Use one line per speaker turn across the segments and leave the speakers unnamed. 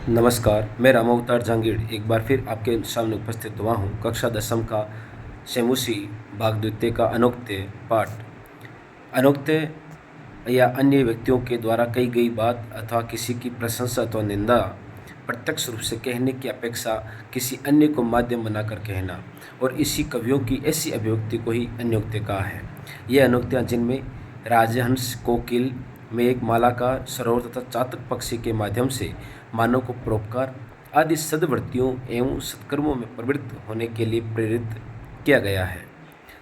नमस्कार, मैं रामावतार जहांगीर एक बार फिर आपके सामने उपस्थित हुआ हूँ। कक्षा दसम का सेमुसी भाग द्वितीय का अनोक्त्य पाठ। अनोक्त्य या अन्य व्यक्तियों के द्वारा कही गई बात अथवा किसी की प्रशंसा अथवा निंदा प्रत्यक्ष रूप से कहने की अपेक्षा किसी अन्य को माध्यम बनाकर कहना, और इसी कवियों की ऐसी अभिव्यक्ति को ही अन्योक्त्य कहा है। ये अनोक्तियाँ जिनमें राजहंस, कोकिल, मेघ, मालाकार, सरोवर तथा चातक पक्षी के माध्यम से मानव को परोपकार आदि सद्वृत्तियों एवं सत्कर्मों में प्रवृत्त होने के लिए प्रेरित किया गया है।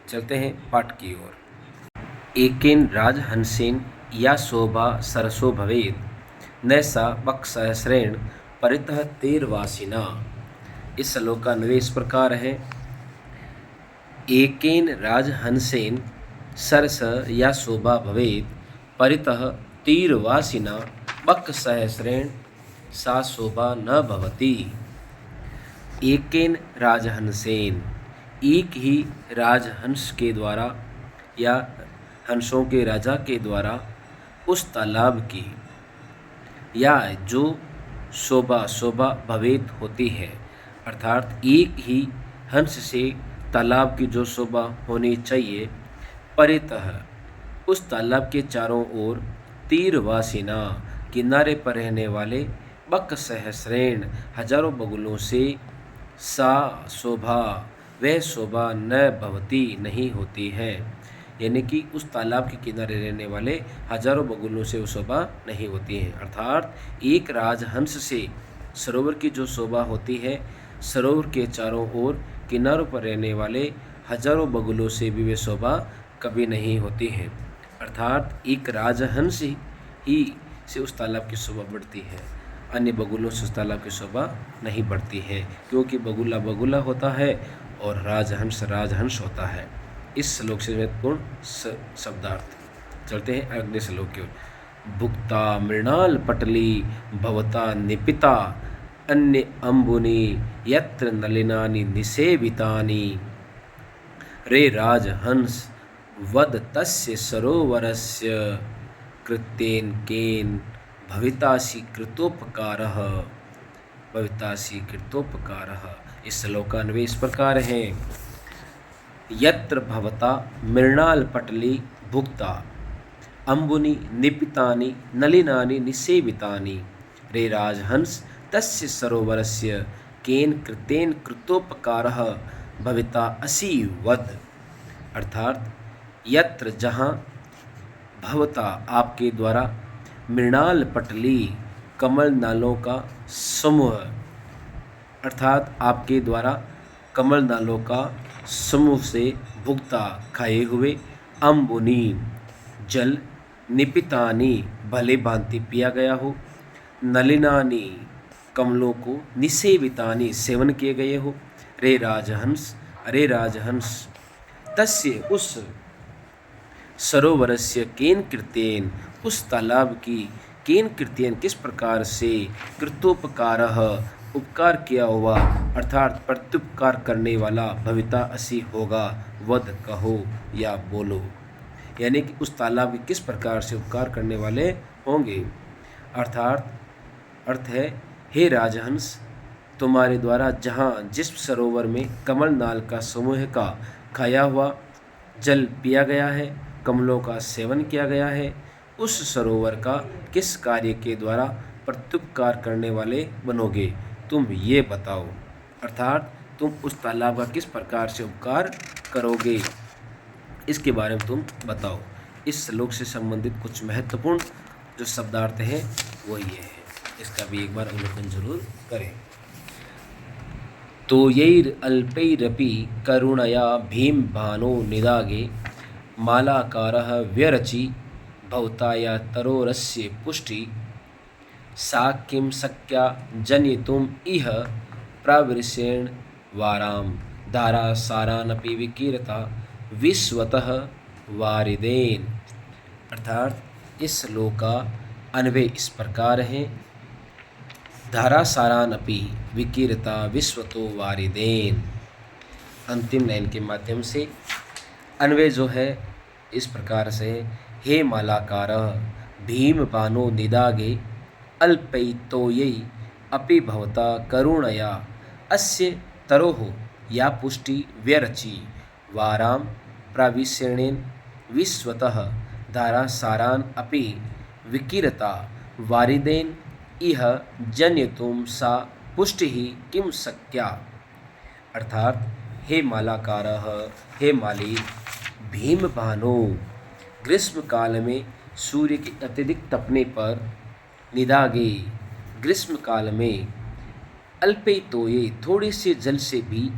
चलते हैं पाठ की ओर। एकेन राजहंसेन या शोभा सरसो भवेत् न सा बक्सहस्रेण परितः तेरवासिना। इस श्लोक का अन्वय इस प्रकार है। एकेन राजहंसेन सरस या शोभा भवेत् परितः तीरवासिना बक्सहस्रेण सा शोभा न भवति। एकेन राजहंसेन, एक ही राजहंस के द्वारा या हंसों के राजा के द्वारा उस तालाब की या जो शोभा भवेत होती है, अर्थात एक ही हंस से तालाब की जो शोभा होनी चाहिए, परितः उस तालाब के चारों ओर तीरवासिना किनारे पर रहने वाले बक्सहस्रेण हजारों बगुलों से सा शोभा वह शोभा न भवती नहीं होती है। यानी कि उस तालाब के किनारे रहने वाले हजारों बगुलों से वो शोभा नहीं होती है। अर्थात एक राजहंस से सरोवर की जो शोभा होती है, सरोवर के चारों ओर किनारों पर रहने वाले हजारों बगुलों से भी वे शोभा कभी नहीं होती है। अर्थात एक राजहंस ही से उस तालाब की शोभा बढ़ती है, अन्य बगुलों से उस तालाब की शोभा नहीं बढ़ती है, क्योंकि बगुला बगुला होता है और राजहंस राजहंस होता है। इस श्लोक से महत्वपूर्ण शब्दार्थ। चलते हैं अगले श्लोक की ओर। भुक्ता मृणाल पटली भवता निपिता अन्य अम्बुनि यत्र नलिनानि निसेवितानि। रे राजहंस वद तस्य सरोवरस्य कृत्येन केन भवितासि कृतोपकारः भवितासि कृतोपकारः। इस श्लोक का अन्वय इस प्रकार है। यत्र भवता मृणाल पटली भुक्ता अम्बुनि निपितानि नलिनानि निसेवितानि। रे राजहंस तस्य सरोवरस्य केन कृतेन कृतोपकारः भविता असि वद। अर्थात यत्र जहाँ भवता आपके द्वारा मृणाल पटली कमल नालों का समूह, अर्थात आपके द्वारा कमल नालों का समूह से भुक्ता खाए हुए, अम्बुनी जल, निपितानी भले भांति पिया गया हो, नलिनानी कमलों को, निसेवितानी सेवन किए गए हो। रे राजहंस, अरे राजहंस, तस्य उस सरोवरस्य केन कृत्येन उस तालाब की, केन कृत्येन किस प्रकार से, कृतोपकारः उपकार किया हुआ, अर्थात प्रत्युपकार करने वाला, भविता असी होगा, वद कहो या बोलो। यानी कि उस तालाब के किस प्रकार से उपकार करने वाले होंगे। अर्थात अर्थ है, हे राजहंस, तुम्हारे द्वारा जहाँ जिस सरोवर में कमल नाल का समूह का खाया हुआ जल पिया गया है, कमलों का सेवन किया गया है, उस सरोवर का किस कार्य के द्वारा प्रत्युपकार करने वाले बनोगे, तुम ये बताओ। अर्थात तुम उस तालाब का किस प्रकार से उपकार करोगे, इसके बारे में तुम बताओ। इस श्लोक से संबंधित कुछ महत्वपूर्ण जो शब्दार्थ हैं वो ये है, इसका भी एक बार अवलोकन जरूर करें। तो यैर अल्पैरपि करुणया भीम भानो निदागे मालाकारः व्यरचि भवताया तरोरस्य पुष्टि। सा किं शक्या जनितुम् इह प्रावृषेण वाराम धारा सारानपि विकीर्ता विश्वतः वारिदेन। अर्थात इस श्लोक का अन्वय इस प्रकार है। धारा सारानपि विकीर्ता विश्वतो वारिदेन। अंतिम लाइन के माध्यम से अन्वय जो है इस प्रकार से, हे मालाकार भीम बानो निदागे अल्पैतोयै अपि भवता करुणया अस्य तरोः या पुष्टि व्यरचि वारां प्राविशेणेन विश्वतः धारासारान् अपि विकीरता वारिदेन इह जन्यतुम सा पुष्टिः किम शक्या। अर्थात हे मालाकारः, हे माली भीमभानो, ग्रीष्म काल में सूर्य के अत्यधिक तपने पर निदागे, ग्रीष्म काल में अल्पे तोये, थोड़े से जल से भी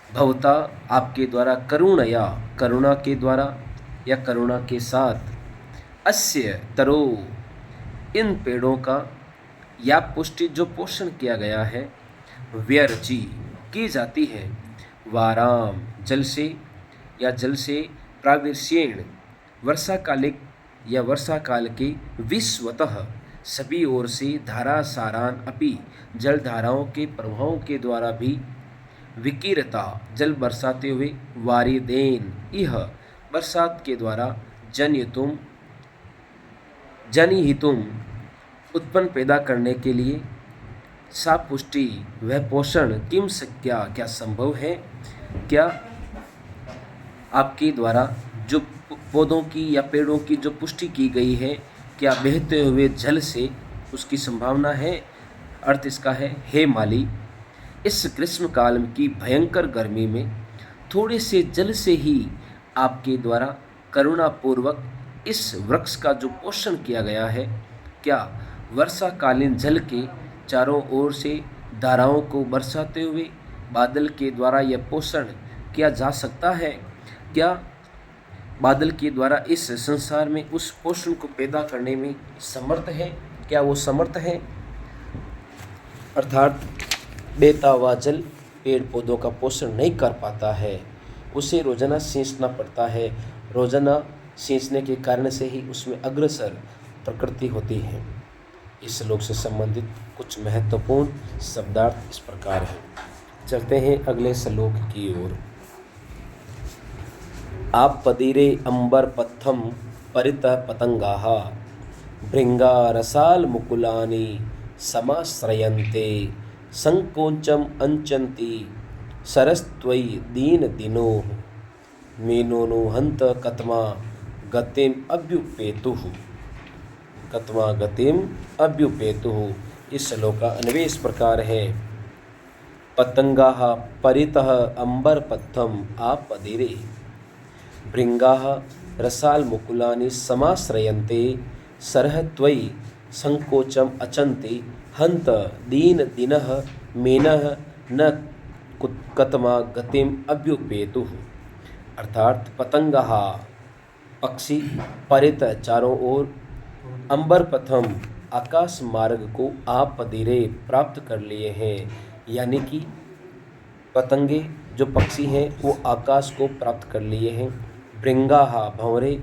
भवता आपके द्वारा करुणया, करुणा के द्वारा या करुणा के साथ अस्य तरो, इन पेड़ों का या पुष्टि जो पोषण किया गया है व्यरची की जाती है वाराम जल से या जल से प्राविर्षेण वर्षाकालिक या वर्षा काल के विश्वतः सभी ओर से धारा सारान अपि जल धाराओं के प्रभावों के द्वारा भी विकीरता जल बरसाते हुए वारिदेन इह बरसात के द्वारा जनहितुम उत्पन्न पैदा करने के लिए सा पुष्टि वह पोषण किम शक्या क्या संभव है। क्या आपके द्वारा जो पौधों की या पेड़ों की जो पुष्टि की गई है क्या बहते हुए जल से उसकी संभावना है। अर्थ इसका है हे माली, इस ग्रीष्म काल की भयंकर गर्मी में थोड़े से जल से ही आपके द्वारा करुणापूर्वक इस वृक्ष का जो पोषण किया गया है, क्या वर्षाकालीन जल के चारों ओर से धाराओं को बरसाते हुए बादल के द्वारा यह पोषण किया जा सकता है। क्या बादल के द्वारा इस संसार में उस पोषण को पैदा करने में समर्थ है, क्या वो समर्थ है। अर्थात बहता हुआ जल पेड़ पौधों का पोषण नहीं कर पाता है, उसे रोजाना सींचना पड़ता है, रोजाना सींचने के कारण से ही उसमें अग्रसर प्रकृति होती है। इस श्लोक से संबंधित कुछ महत्वपूर्ण शब्दार्थ इस प्रकार हैं। चलते हैं अगले श्लोक की ओर। आप पदीरे अंबर पत्थम परितः पतंगाः भृंगा रसाल मुकुलानि समाश्रयन्ते संकोचम अंचन्ति सरस्त्वयि दीन दिनो मेनोनु हंत कतमा गतिम अभ्युपेतुः, कतमा गतिम अभ्युपेतुः। इस श्लोक का अन्वय इस प्रकार है। पतंगाः परितः अंबर पत्थम आपदीरे भृंगाः रसाल मुकुलानि समाश्रयन्ते सरहत्वयि संकोचम अचन्ति हंत दीन दिनः मेनः न कतमा गतिम अभ्युपेतुः। अर्थात पतंगाः पक्षी परित चारों ओर अंबर पथम आकाश मार्ग को आप पदीरे प्राप्त कर लिए हैं, यानी कि पतंगे जो पक्षी हैं वो आकाश को प्राप्त कर लिए हैं। भृंगाः भंवरे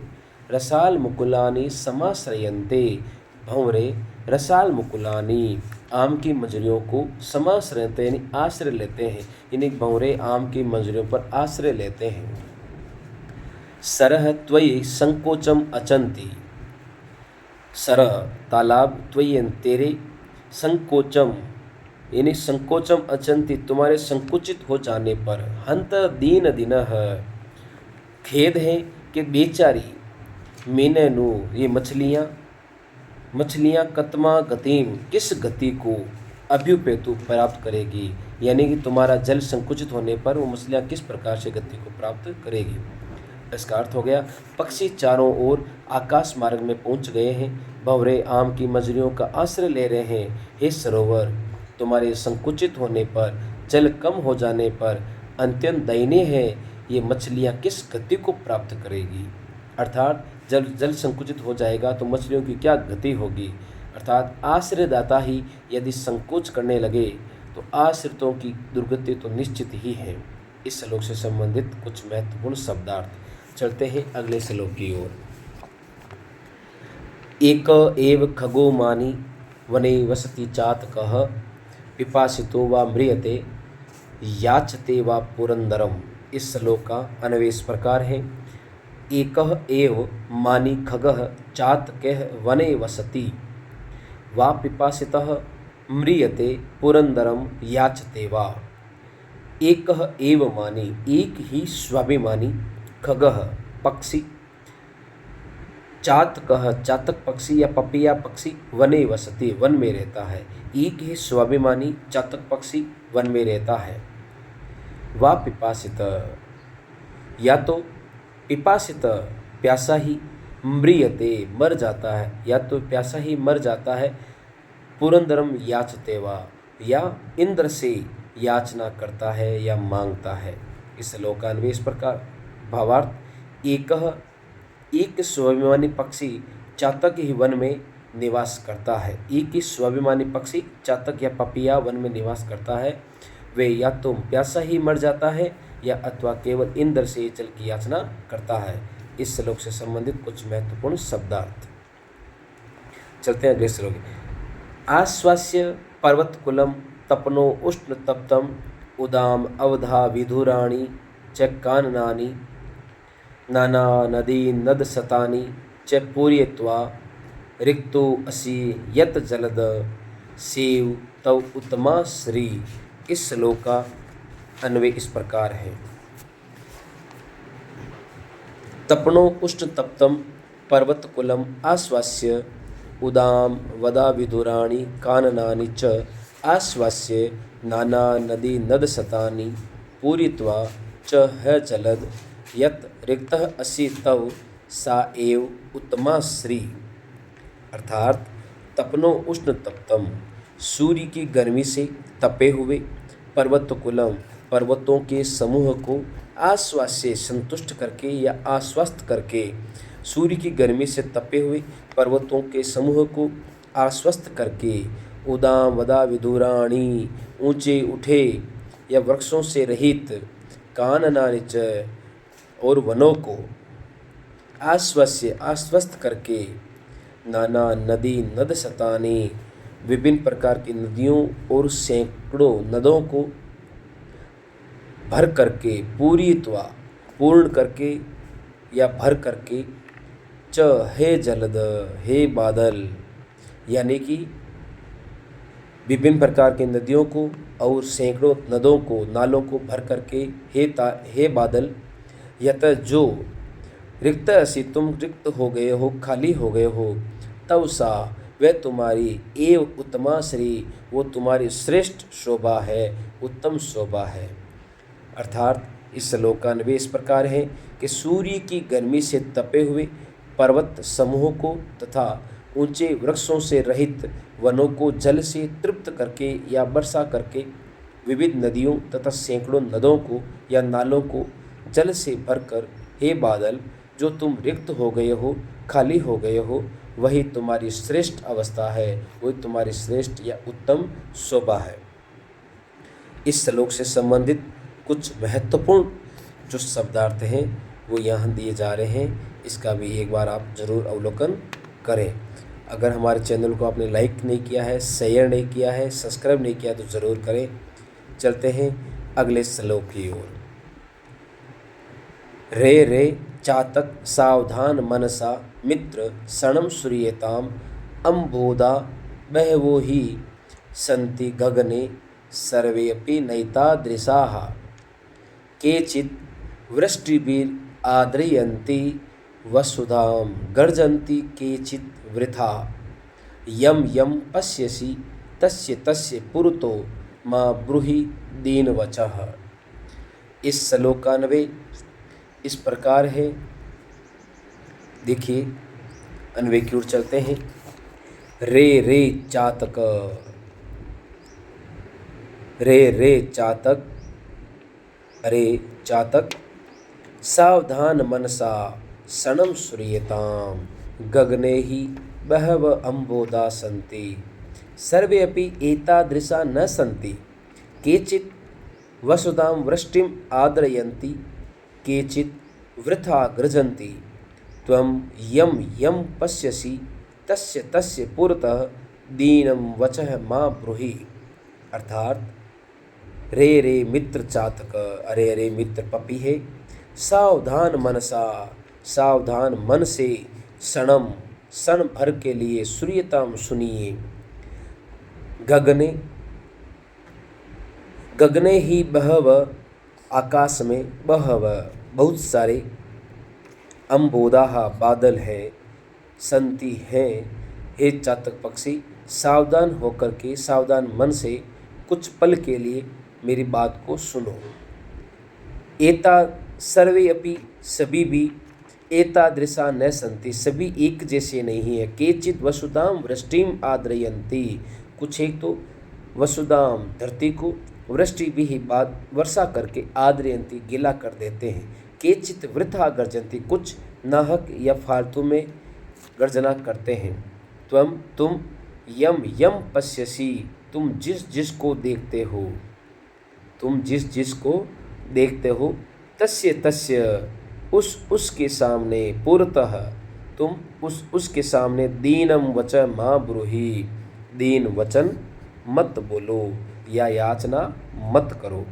रसाल मुकुलानि समाश्रयन्ते, भंवरे रसाल मुकुलानि आम की मंजरियों को समाश्रयन्ते यानी आश्रय लेते हैं, यानी भंवरे आम की मंजरियों पर आश्रय लेते हैं। सरह त्वयि संकोचम अचंती, सरह तालाब, त्वयि तेरे, संकोचम यानी संकोचम अचंती तुम्हारे संकुचित हो जाने पर, हंत दीन दिनः खेद है कि बेचारी, मीननु ये मछलियाँ कतमा गतिम किस गति को अभ्युपेतु प्राप्त करेगी, यानी कि तुम्हारा जल संकुचित होने पर वो मछलियाँ किस प्रकार से गति को प्राप्त करेगी। इसका अर्थ हो गया पक्षी चारों ओर आकाश मार्ग में पहुंच गए हैं, भंवरे आम की मजरियों का आश्रय ले रहे हैं। हे सरोवर, तुम्हारे संकुचित होने पर, जल कम हो जाने पर अत्यंत दयनीय है, ये मछलियाँ किस गति को प्राप्त करेगी। अर्थात जब जल संकुचित हो जाएगा तो मछलियों की क्या गति होगी। अर्थात आश्रयदाता ही यदि संकोच करने लगे तो आश्रितों की दुर्गति तो निश्चित ही है। इस श्लोक से संबंधित कुछ महत्वपूर्ण शब्दार्थ। चलते हैं अगले श्लोक की ओर। एक एव खगो मानी वने वसति चातकः पिपासितो वा म्रियते याचते वा पुरंदरम। इस श्लोक का अन्वय इस प्रकार है। एकः एव मानी खगः चातकः वने वसति वा पिपासितः म्रियते पुरंदरम याचते वा। एकः एव मानी, एक ही स्वाभिमानी, खगः पक्षी, चातकः चातक पक्षी या पपिया पक्षी, वने वसति वन में रहता है। एक ही स्वाभिमानी चातक पक्षी वन में रहता है। वा पिपासित, या तो पिपासित प्यासा ही, म्रियते मर जाता है, या तो प्यासा ही मर जाता है, पुरंदरम याचते वा, या इंद्र से याचना करता है या मांगता है। इस श्लोकान्वय इस प्रकार। भावार्थ, एक स्वाभिमानी पक्षी चातक ही वन में निवास करता है। एक ही स्वाभिमानी पक्षी चातक या पपिया वन में निवास करता है। वे या तो प्यासा ही मर जाता है या अथवा केवल इंद्र से जल की याचना करता है। इस श्लोक से संबंधित कुछ महत्वपूर्ण शब्दार्थ। चलते हैं अगले श्लोक। आश्वास्य पर्वतकुलम तपनो उष्ण तप्तम उदाम अवधा विधुराणी च काननानि नाना नदी नद सतानी च पूर्यत्वा रिक्तो असि यत जलद सेव तव उत्तमा श्री। इस श्लोक का अन्वय इस प्रकार है। तपनो उष्ण तप्तम पर्वतकुलम आश्वास्य उदाम वदा विधुराणी काननानि च आश्वास्य नाना नदी नद सतानि पूरित्वा च ह जलद यत रिक्तः असि तव सा एव उत्तमा श्री। अर्थात तपनो उष्ण तप्तम, सूर्य की गर्मी से तपे हुए, पर्वतकुलम पर्वतों के समूह को आश्वास्य संतुष्ट करके या आश्वस्त करके, सूर्य की गर्मी से तपे हुए पर्वतों के समूह को आश्वस्त करके, उदाम वदा विधुराणी ऊंचे उठे या वृक्षों से रहित, काननानि च और वनों को, आश्वस्य आश्वस्त करके, नाना नदी नद सतानी विभिन्न प्रकार की नदियों और सैकड़ों नदों को भर करके, पूरीत्वा पूर्ण करके या भर करके, च हे जलद हे बादल, यानी कि विभिन्न प्रकार की नदियों को और सैकड़ों नदों को नालों को भर करके, हे बादल, यत जो रिक्त असी तुम रिक्त हो गए हो, खाली हो गए हो, तव सा वह तुम्हारी, एव उत्तमा श्री वो तुम्हारी श्रेष्ठ शोभा है, उत्तम शोभा है। अर्थात इस श्लोक का अन्वय इस प्रकार है कि सूर्य की गर्मी से तपे हुए पर्वत समूह को तथा ऊंचे वृक्षों से रहित वनों को जल से तृप्त करके या वर्षा करके, विविध नदियों तथा सैकड़ों नदों को या नालों को जल से भरकर, हे बादल, जो तुम रिक्त हो गए हो, खाली हो गए हो, वही तुम्हारी श्रेष्ठ अवस्था है, वही तुम्हारी श्रेष्ठ या उत्तम शोभा है। इस श्लोक से संबंधित कुछ महत्वपूर्ण जो शब्दार्थ हैं वो यहाँ दिए जा रहे हैं। इसका भी एक बार आप ज़रूर अवलोकन करें। अगर हमारे चैनल को आपने लाइक नहीं किया है, शेयर नहीं किया है, सब्सक्राइब नहीं किया तो ज़रूर करें। चलते हैं अगले श्लोक की ओर। रे रे चातक सावधान मनसा मित्र क्षणम श्रूयताम अम्बोदा बहवो ही सन्ति गगने सर्वेऽपि नैतादृशाः केचित् वृष्टिभिर् आद्रयन्ति वसुधां गर्जन्ति केचित् वृथा यम यम पश्यसि तस्य तस्य पुरतो मा ब्रूहि दीनवचः। इस श्लोकान्वय इस प्रकार है। देखिए अन्वय की ओर चलते हैं। रे रे चातक, रे रे चातक, अरे चातक, सावधान मनसा क्षणम श्रूयताम गगने ही बहव अम्बोदा सन्ति सर्वे अपि एतादृशा न सन्ति केचित् वसुधां वृष्टिम आद्रयन्ति केचित् वृथा गृजन्ति त्वं यम यम पश्यसि तस्य तस्य पुरतः दीनं वचः मा ब्रूहि। अर्थात रे रे मित्र चातक, अरे अरे मित्र पपी है, सावधान मनसा सावधान मन से, क्षणम क्षण भर के लिए, श्रूयताम सुनिए, गगने गगने ही बहव, आकाश में बहव बहुत सारे, अम्बोदाह बादल है, संति है। हे चातक पक्षी, सावधान होकर के, सावधान मन से कुछ पल के लिए मेरी बात को सुनो। एता सर्वे अपि, सभी भी, एतादृशा न संति, सभी एक जैसे नहीं है। केचित वसुधाम वृष्टिम आद्रयंती, कुछ एक तो वसुधाम धरती को, वृष्टि भी ही बाद वर्षा करके, आद्रयंती गीला कर देते हैं। केचित वृथा गर्जंती, कुछ नाहक या फालतू में गर्जना करते हैं। तुम यम यम पश्यसी, तुम जिस जिस को देखते हो, तुम जिस जिस को देखते हो, तस्य तस्य, उसके सामने, पुरतः, तुम उसके सामने, दीनम वच माँ ब्रूहि, दीन वचन मत बोलो या याचना मत करो।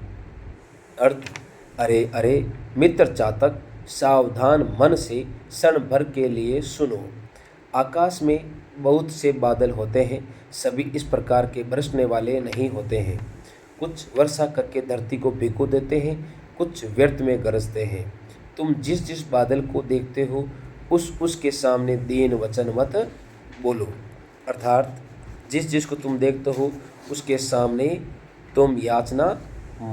अर्थ, अरे अरे मित्र चातक, सावधान मन से क्षण भर के लिए सुनो। आकाश में बहुत से बादल होते हैं, सभी इस प्रकार के बरसने वाले नहीं होते हैं। कुछ वर्षा करके धरती को भिगो देते हैं, कुछ व्यर्थ में गरजते हैं। तुम जिस जिस बादल को देखते हो, उसके सामने दीन वचन मत बोलो। अर्थात जिस जिस को तुम देखते हो, उसके सामने तुम याचना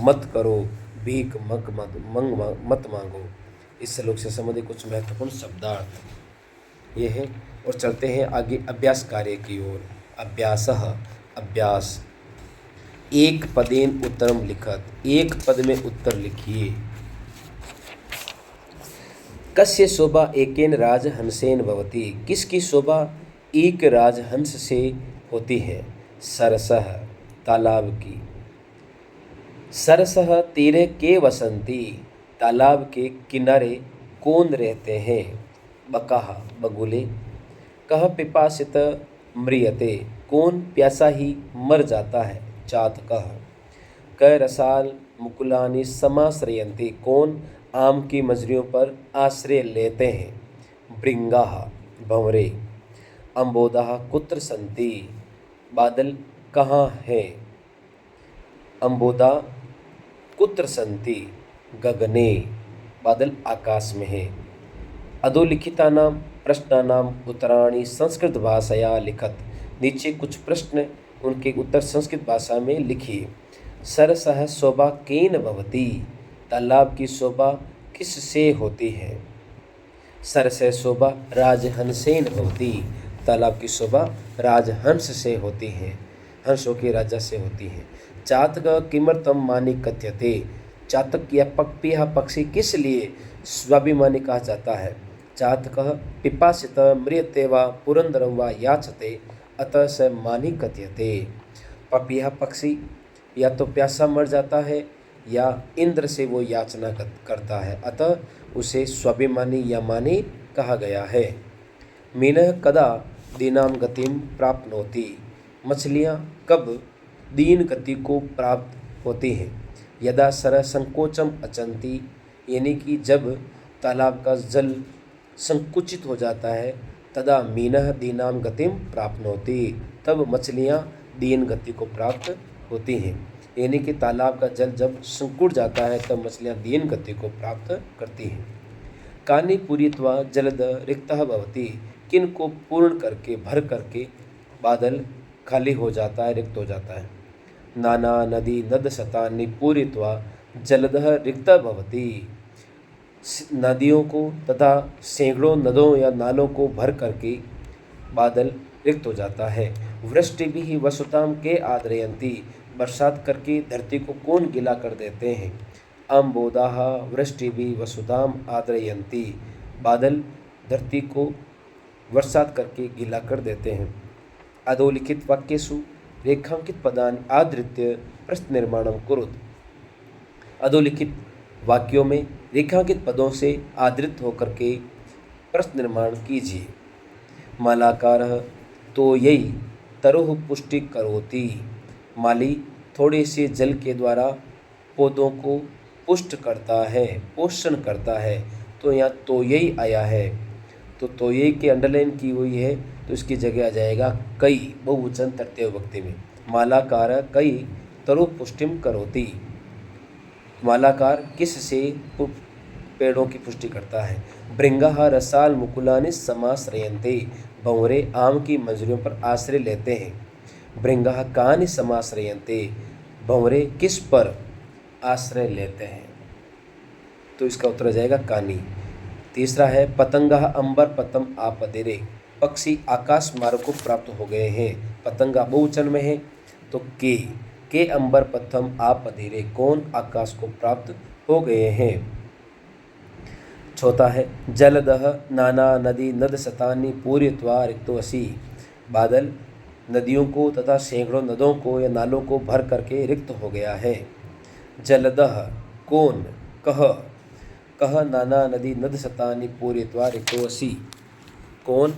मत करो, भीख मत मांगो। इस श्लोक से संबंधित कुछ महत्वपूर्ण शब्दार्थ ये है। और चलते हैं आगे अभ्यास कार्य की ओर। अभ्यासः, अभ्यास। एक पदेन उत्तरम लिखत, एक पद में उत्तर लिखिए। कस्य शोभा एकेन राजहंसेन भवति, किसकी शोभा एक राजहंस से होती है। सरसः, तालाब की। सरसः तीरे के वसंती, तालाब के किनारे कौन रहते हैं। बकाः, बगुले। कः पिपासित म्रियते, कौन प्यासा ही मर जाता है। चातकः। क रसाल मुकुलानि समाश्रयन्ति, कौन आम की मजरियों पर आश्रय लेते हैं। भृंगाः, भंवरे। अम्बोदाः कुत्र सन्ति, बादल कहाँ हैं। अम्बोदा कुत्र सन्ति, गगने, बादल आकाश में है। अधोलिखितानां प्रश्नानां उत्तराणि संस्कृत भाषया लिखत, नीचे कुछ प्रश्न, उनके उत्तर संस्कृत भाषा में लिखिए। सरसः शोभा केन भवति, तालाब की शोभा किससे होती है। सरसः शोभा राजहंसेन भवति, तालाब की शोभा राजहंस से होती है, हंसों के राजा से होती है। चातक किमर्थम मानि कथ्यते, चातक यह पक्षी किस लिए स्वाभिमानी कहा जाता है। चातकः पिपासित म्रियते वा पुरंदरम वा याचते, अतः स मानि कथ्यते। पपीहा पक्षी या तो प्यासा मर जाता है या इंद्र से वो याचना करता है, अतः उसे स्वाभिमानी या मानी कहा गया है। मीनः कदा दीनां गतिम प्राप्नोति, मछलियाँ कब दीन गति को प्राप्त होती हैं। यदा सर संकोचम अचंती, यानी कि जब तालाब का जल संकुचित हो जाता है। तदा मीनः दीनां गतिम प्राप्नोति, तब मछलियाँ दीन गति को प्राप्त होती हैं। यानी कि तालाब का जल जब संकुट जाता है तब मछलियाँ दीन गति को प्राप्त करती हैं। कानि पूरित्वा जलद रिक्तः भवति, किन को पूर्ण करके, भर करके बादल खाली हो जाता है, रिक्त हो जाता है। नाना नदी नद शतानि पूरित्वा जलदः रिक्तः भवति, नदियों को तथा सैकड़ों नदों या नालों को भर करके बादल रिक्त हो जाता है। वृष्टि भी ही वसुताम के आद्रयंती, बरसात करके धरती को कौन गीला कर देते हैं। अम्बोदाह वृष्टि भी वसुधाम आद्रयंती, बादल धरती को बरसात करके गीला कर देते हैं। अधोलिखित वाक्येषु रेखांकित पदानि आधृत्य प्रश्न निर्माणम कुरुत, अधोलिखित वाक्यों में रेखांकित पदों से आधृत होकर के प्रश्न निर्माण कीजिए। मालाकारः तो यही तरुः पुष्टि करोति, माली थोड़े से जल के द्वारा पौधों को पुष्ट करता है, पोषण करता है। तो यहाँ तो यही आया है, तो यही के अंडरलाइन की हुई है, तो इसकी जगह आ जाएगा कई, बहुवचन तृतीय विभक्ति में। मालाकार कई तरुपुष्टिम करोति। मालाकार किस से पेड़ों की पुष्टि करता है। भृंगः रसाल मुकुलानि समाश्रयन्ते। भंवरे आम की मंजरियों पर आश्रय लेते हैं। भृंगः कानि समाश्रयन्ते। भंवरे किस पर आश्रय लेते हैं। तो इसका उत्तर हो जाएगा कानी। तीसरा है पतंगः अंबर पतम आपदिरे। पक्षी आकाश मार्ग को प्राप्त हो गए हैं। पतंगा बहुवचन में है तो के अंबर पथम आपदिरे, कौन आकाश को प्राप्त हो गए हैं। चौथा है जलदः नाना नदी नद शतानि पूरयित्वा रिक्तोऽसि। बादल नदियों को तथा सैकड़ों नदों को या नालों को भर करके रिक्त हो गया है। जलदः कौन, कह नाना नदी नद शतानि पूरयित्वा रिक्तोऽसि, कौन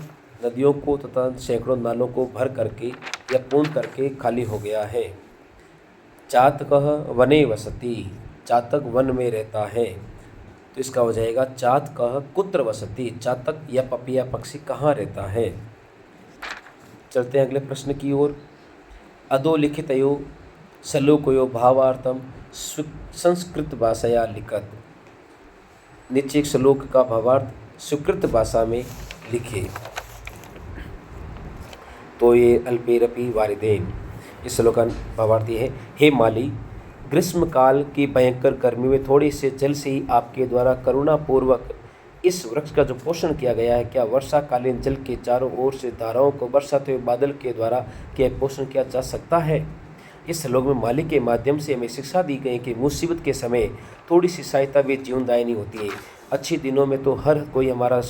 नदियों को तथा सैकड़ों नालों को भर करके या पूर्ण करके खाली हो गया है। चातकः वने वसति। चातक वन में रहता है तो इसका हो जाएगा चातकः कुत्र वसति। चातक या पपिया पक्षी कहाँ रहता है। चलते हैं अगले प्रश्न की ओर। अधोलिखितयो श्लोकयो भावार्थम संस्कृत भाषाया लिखत। नीचे एक श्लोक का भावार्थ सुकृत भाषा में लिखे। तो ये अल्पेरपि वारिदेन, इस श्लोक का भावार्थ ये है, हे माली, ग्रीष्म काल की भयंकर गर्मी में थोड़े से जल से ही आपके द्वारा करुणापूर्वक इस वृक्ष का जो पोषण किया गया है, क्या वर्षाकालीन जल के चारों ओर से धाराओं को बरसाते हुए बादल के द्वारा क्या पोषण किया जा सकता है। इस श्लोक में माली के माध्यम से हमें शिक्षा दी गई कि मुसीबत के समय थोड़ी सी सहायता भी जीवनदायिनी होती है। अच्छी दिनों में तो हर कोई हमारा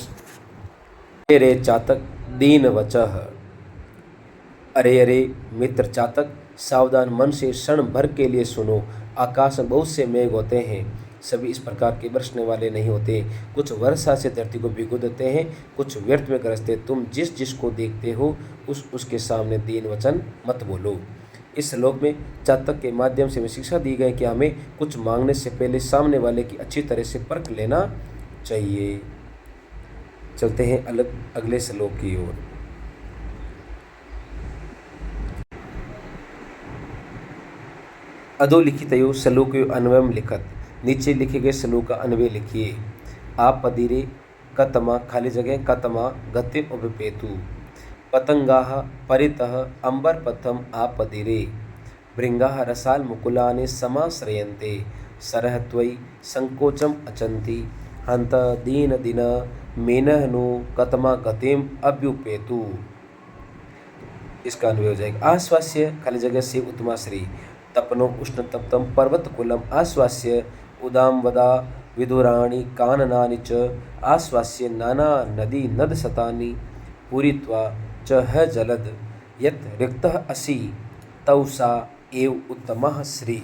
रे चातक दीन वचः। अरे अरे मित्र चातक, सावधान मन से क्षण भर के लिए सुनो। आकाश में बहुत से मेघ होते हैं, सभी इस प्रकार के बरसने वाले नहीं होते। कुछ वर्षा से धरती को भिगो देते हैं, कुछ व्यर्थ में गरजते। तुम जिस जिसको देखते हो उसके सामने दीन वचन मत बोलो। इस श्लोक में चातक के माध्यम से हमें शिक्षा दी गई कि हमें कुछ मांगने से पहले सामने वाले की अच्छी तरह से परख लेना चाहिए। चलते हैं अगले श्लोक की ओर। अधोलिखितयो श्लोकयो अन्वयम् लिखत। नीचे लिखे गए श्लोक का अन्वय लिखिए। आप पदीरे कतमा खाली जगह कतमा गतिम उपपेतु। पतंगाः परितः अंबरपथम आपदिरे। भृंगाः रसाल मुकुलानि समाश्रयन्ते। सरः त्वयि संकोचम अचन्ति। हंत दीन दिन मेनः नु कतमा गतिम अभ्युपेतु। इसका अन्वय हो जाएगा। आश्वास्य खाली जगह से उत्तमाश्री। तपनो उष्ण तप्तम पर्वत कुलम आश्वास्य। उदाम वदा विदुराणि काननानि च। आश्वास्य नाना नदी नद शतानि पूरित्वा च ह जलद। यत् रिक्तः असि तौ सा एव उत्तमः श्री।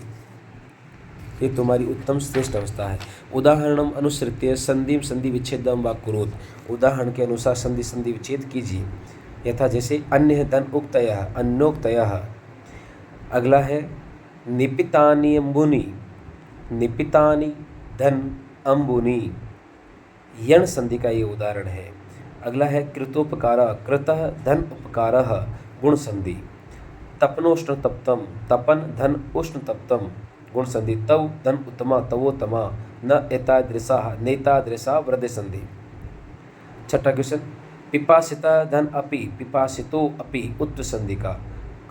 ये तुम्हारी उत्तम श्रेष्ठ अवस्था है। उदाहरणम अनुसृत्य संधिम संधि विच्छेदम वा कुरुत। उदाहरण के अनुसार संधि संधि विच्छेद कीजिए। यथा जैसे अन्य धन उक्तयः अन्योक्तयः। अगला है निपितानि अम्बुनि। निपितानि धन अम्बुनि, यण संधि का ये उदाहरण है। अगला है कृतोपकारः कृतः धन उपकारः, गुण संधि। तपनोष्ण तप्तम, तपन धन उष्ण तप्तम, गुण संधि। तव धन उत्तमा तवोत्तमा, न एतादृशा नेतादृशा वृद्धि संधि। छठा क्वेश्चन। पिपासिता धन अपि पिपासितो अपि उत्त संधि का।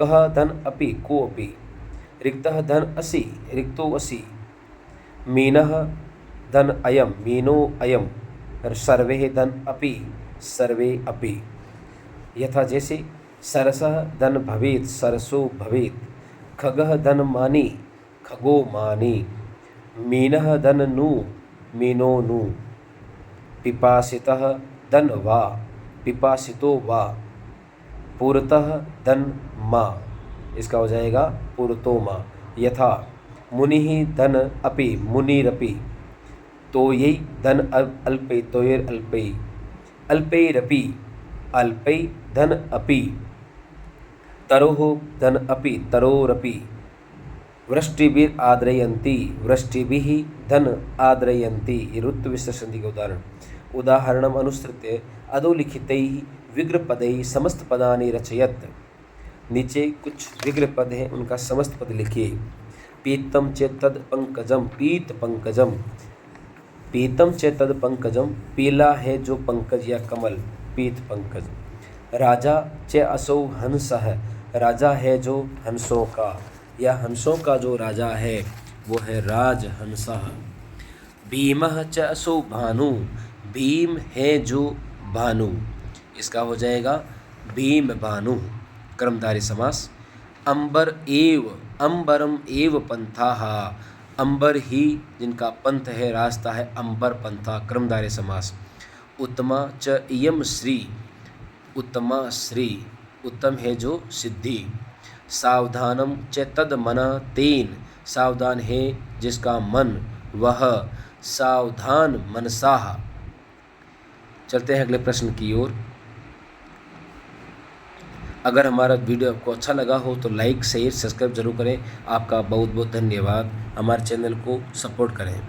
कह धन अपि को अपि। रिक्तः धन असि रिक्तो असि। मीनः धन अयम मीनो अयम। सर्वे धन अपि सर्वे अपि। यथा जैसे सरसः धन भवेत् सरसो भवेत्। खगः धन मानि खगो मानि। मीनः धन नु मीनो नु। पिपासितः धन वा पिपासितो वा। पुरतः धन मा, इसका हो जाएगा पुरतो मा। यथा मुनिः धन अपि मुनिरपि। तो यही धन अल्पे तोयर अल्पे। अल्पैरपि अल्पै धन अपि। तरोः धन अपि तरोरपि। वृष्टिभिः आद्रयन्ति वृष्टिभिः धन आद्रयन्ति। ये ऋतु विशेष संधि के उदाहरण। उदाहरणम अनुसृत्य अधोलिखितैः विग्रहपदैः समस्त पदानि रचयत्। नीचे कुछ विग्रह पद हैं, उनका समस्त पद लिखिए। पीतम च तद पंकजम, पीत पंकजम। पीतम च तद पंकजम, पीला है जो पंकज या कमल, पीत पंकज। राजा च असौ हंसः, राजा है जो हंसों का या हंसों का जो राजा है वो है राजहंसः। भीमः च असौ भानु, भीम है जो भानु, इसका हो जाएगा भीम भानु, कर्मधारय समास। अंबरम एव पंथाः, अंबर ही जिनका पंथ है, रास्ता है, अंबर पंथा, कर्मधारय समास। उत्तमा च इयम श्री, उत्तमा श्री, उत्तम है जो सिद्धि। सावधानम च तद मनः तेन, सावधान है जिसका मन, वह सावधान मनसाः। चलते हैं अगले प्रश्न की ओर। अगर हमारा वीडियो आपको अच्छा लगा हो तो लाइक शेयर सब्सक्राइब जरूर करें। आपका बहुत बहुत धन्यवाद। हमारे चैनल को सपोर्ट करें।